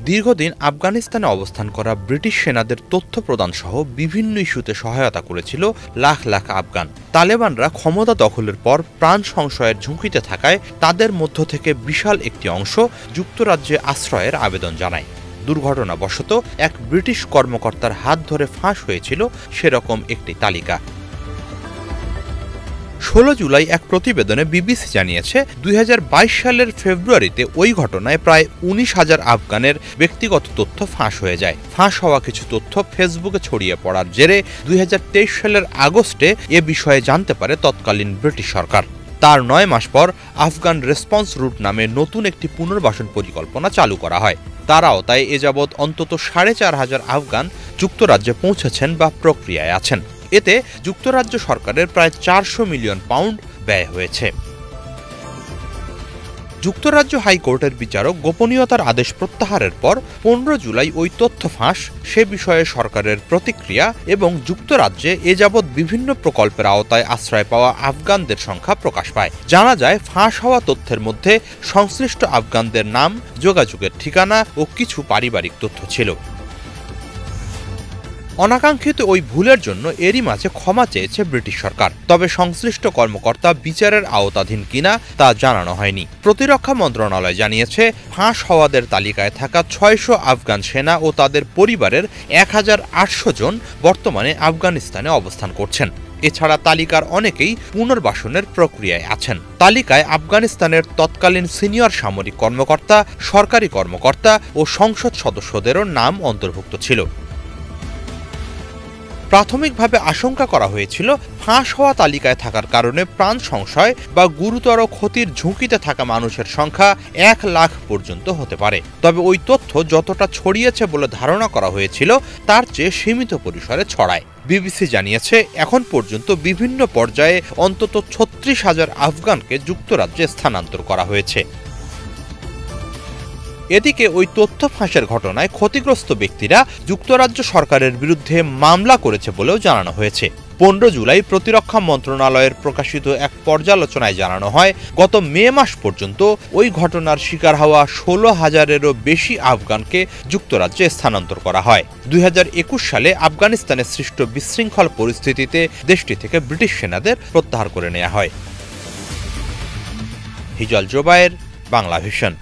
দীর্ঘদিন আফগানিস্তানে অবস্থান করা ব্রিটিশ সেনাদের তথ্য প্রদান সহ বিভিন্ন ইস্যুতে সহায়তা করেছিল লাখ লাখ আফগান। তালেবানরা ক্ষমতা দখলের পর প্রাণ সংশয়ের ঝুঁকিতে থাকায় তাদের মধ্য থেকে বিশাল একটি অংশ যুক্তরাজ্যে আশ্রয়ের আবেদন জানায়। দুর্ঘটনাবশত এক ব্রিটিশ কর্মকর্তার হাত ধরে ফাঁস হয়েছিল সেরকম একটি তালিকা। 16 জুলাই এক প্রতিবেদনে বিবিসি জানিয়েছে 2022 সালের ফেব্রুয়ারিতে ওই ঘটনায় প্রায় 19,000 আফগানের ব্যক্তিগত তথ্য ফাঁস হয়ে যায়। ফাঁস হওয়া কিছু তথ্য ফেসবুকে ছড়িয়ে পড়ার জেরে 2023 সালের আগস্টে এ বিষয়ে জানতে পারে তৎকালীন ব্রিটিশ সরকার। তার 9 মাস পর আফগান রেসপন্স রুট নামে নতুন একটি পুনর্বাসন পরিকল্পনা চালু করা হয়। তার আওতায় এ যাবৎ অন্তত 4,500 আফগান যুক্তরাজ্যে পৌঁছেছেন বা প্রক্রিয়ায় আছেন। এতে যুক্তরাজ্য সরকারের প্রায় 400 মিলিয়ন পাউন্ড ব্যয় হয়েছে। যুক্তরাজ্য হাইকোর্টের বিচারক গোপনীয়তার আদেশ প্রত্যাহারের পর 15 জুলাই ওই তথ্য ফাঁস, সে বিষয়ে সরকারের প্রতিক্রিয়া এবং যুক্তরাজ্যে এ যাবৎ বিভিন্ন প্রকল্পের আওতায় আশ্রয় পাওয়া আফগানদের সংখ্যা প্রকাশ পায়। জানা যায়, ফাঁস হওয়া তথ্যের মধ্যে সংশ্লিষ্ট আফগানদের নাম, যোগাযোগের ঠিকানা ও কিছু পারিবারিক তথ্য ছিল। অনাকাঙ্ক্ষিত ওই ভুলের জন্য এরই মাঝে ক্ষমা চেয়েছে ব্রিটিশ সরকার। তবে সংশ্লিষ্ট কর্মকর্তা বিচারের আওতাধীন কিনা তা জানানো হয়নি। প্রতিরক্ষা মন্ত্রণালয় জানিয়েছে, ফাঁস হওয়াদের তালিকায় থাকা 600 আফগান সেনা ও তাদের পরিবারের 1800 জন বর্তমানে আফগানিস্তানে অবস্থান করছেন। এছাড়া তালিকার অনেকেই পুনর্বাসনের প্রক্রিয়ায় আছেন। তালিকায় আফগানিস্তানের তৎকালীন সিনিয়র সামরিক কর্মকর্তা, সরকারি কর্মকর্তা ও সংসদ সদস্যদেরও নাম অন্তর্ভুক্ত ছিল। প্রাথমিকভাবে আশঙ্কা করা হয়েছিল, ফাঁস হওয়া তালিকায় থাকার কারণে প্রাণ সংশয় বা গুরুতর ক্ষতির ঝুঁকিতে থাকা মানুষের সংখ্যা 1 লাখ পর্যন্ত হতে পারে। তবে ওই তথ্য যতটা ছড়িয়েছে বলে ধারণা করা হয়েছিল তার চেয়ে সীমিত পরিসরে ছড়ায়। বিবিসি জানিয়েছে, এখন পর্যন্ত বিভিন্ন পর্যায়ে অন্তত 36,000 আফগানকে যুক্তরাজ্যে স্থানান্তর করা হয়েছে। এদিকে ওই তথ্য ফাঁসের ঘটনায় ক্ষতিগ্রস্ত ব্যক্তিরা যুক্তরাজ্য সরকারের বিরুদ্ধে মামলা করেছে বলেও জানানো হয়েছে। 15 জুলাই প্রতিরক্ষা মন্ত্রণালয়ের প্রকাশিত এক পর্যালোচনায় জানানো হয়, গত মে মাস পর্যন্ত ওই ঘটনার শিকার হওয়া 16,000-এরও বেশি আফগানকে যুক্তরাজ্যে স্থানান্তর করা হয়। 2021 সালে আফগানিস্তানে সৃষ্ট বিশৃঙ্খল পরিস্থিতিতে দেশটি থেকে ব্রিটিশ সেনাদের প্রত্যাহার করে নেওয়া হয়। হিজাল জোবায়ের, বাংলা ভিশন।